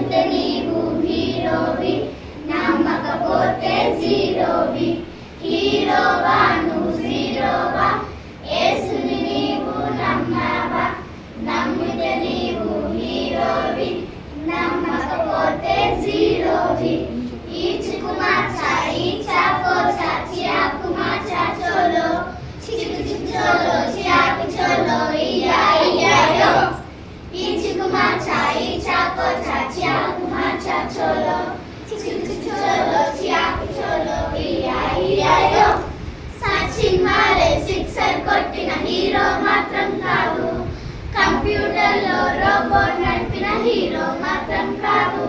నమ్మితే నీవు హీరోవి, నమ్మకపోతే జీరోవి. హీరోవా నువ్వు జీరోవా, యేసుని నీవు నమ్మావా? నమ్మితే నీవు హీరోవి, నమ్మకపోతే జీరోవి. ఈచుకు మాచా ఈచాకో చాచియాకు మాచా చోలో, చికు చికు చోలో చియాకు చోలో ఇయా ఇయాయో. ఈచుకు మాచా ఈచాకో చాచియాకు మాచా చోలో, చికు చికు చోలో చియాకు చోలో ఇయా ఇయాయో. సచిన్ వాలే సిక్సర్ కొట్టిన హీరో మాత్రం కాదు, కంప్యూటర్లో రోబోట్ నడిపిన హీరో మాత్రం కాదు.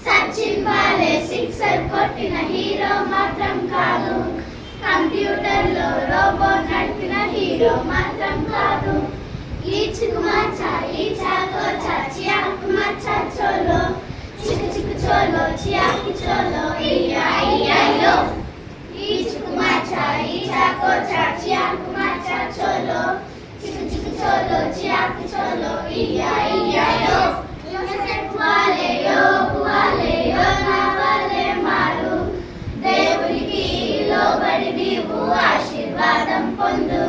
సచిన్ వాలే సిక్సర్ కొట్టిన హీరో మాత్రం కాదు, కంప్యూటర్లో రోబోట్ నడిపిన హీరో మాత్రం కాదు. ఈచుకు మాచా ఈచాకో చాచియాకు మాచా చోలో, చికు చికు చోలో చియాకు చోలో ఇయా ఇయాయో. ఈచుకు మాచా ఈచాకో చాచియాకు మాచా చోలో, చికు చికు చోలో చియాకు చోలో ఇయా ఇయాయో. యోసేపు వాలే యోబు వాలే యోనా వాలే మారు, దేవునికి లోబడి నీవు ఆశీర్వాదం పొందు.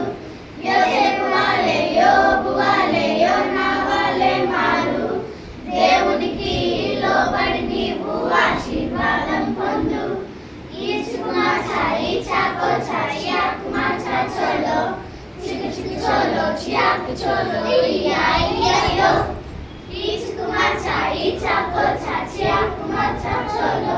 యోసేపు వాలే యోబు వాలే యోనా వాలే మారు, దేవునికి లోబడి నీవు ఆశీర్వాదం పొందు. ఈచుకు మాచా ఈచాకో చాచియాకు మాచా చోలో, చికు చికు చోలో చియాకు చోలో ఇయా ఇయాయో. ఈచుకు మాచా ఈచాకో చాచియాకు మాచా చోలో,